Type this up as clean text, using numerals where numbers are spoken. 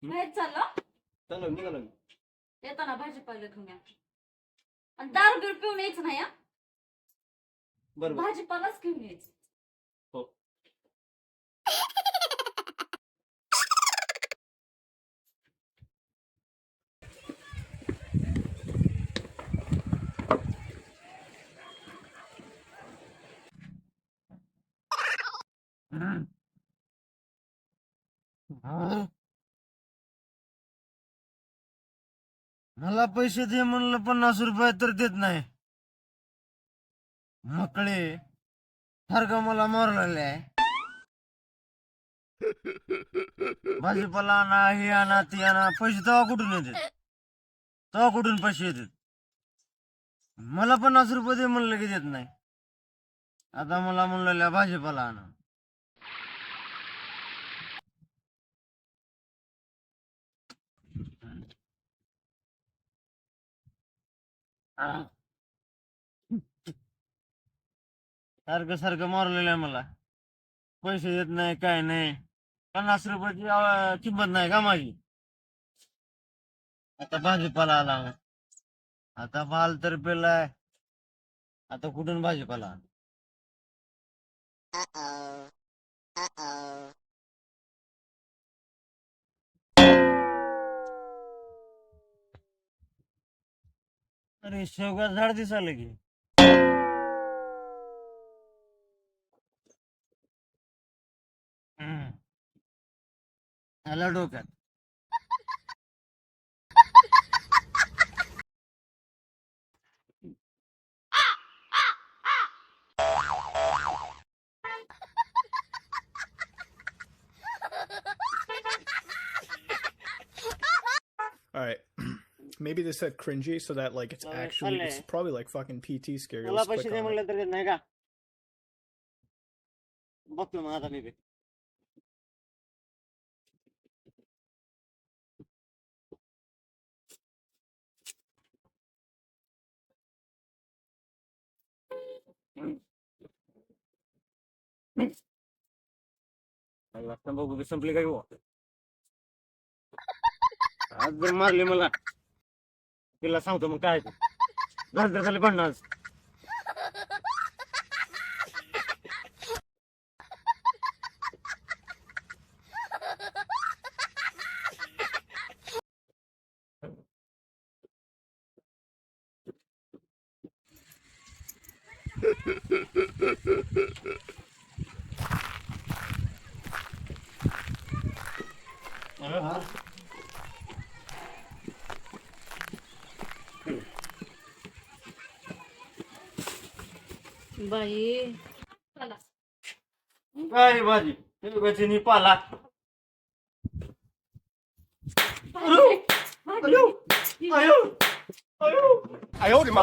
बाहेर चाललो चलो निघालो मी. येताना भाजीपाला घेऊन या आणि दारू बिरू पिऊन यायचं नाही हा बरोबर. भाजीपालाच घेऊन यायचं. हो. मला पैसे दे म्हणलं 50 रुपये तर देत नाही. मकळे सारखं मला मारलेले आहे. भाजीपाला आणा हे आणा ते आणा पैसे तेव्हा कुठून येतात? तेव्हा कुठून पैसे येतात? मला 50 रुपये दे म्हणलं की देत नाही. आता मला म्हणलेल्या भाजीपाला आणा. सारखं सारखं मारलेलं आहे मला. पैसे देत नाही काय नाही. 50 रुपयाची किंमत नाही का माझी? आता भाजीपाला आला. आता माल तर पेलाय. आता कुठून भाजीपाला? अरे शेवगा झाड दिसायला की. आला डोक्यात. All right. Maybe they said cringy so that like it's actually it's probably like fucking PT scary. मला Let's पैसे click दे on it. म्हणलं तर देत नाही का? बघतो मग आता मी बी. बघू संपले काय हो? आज जर मारले मला तिला सांगतो मग काय घर झाले पडणार. बाई चला काय भाजी शेवगाची पाला. भाजी. I owed him.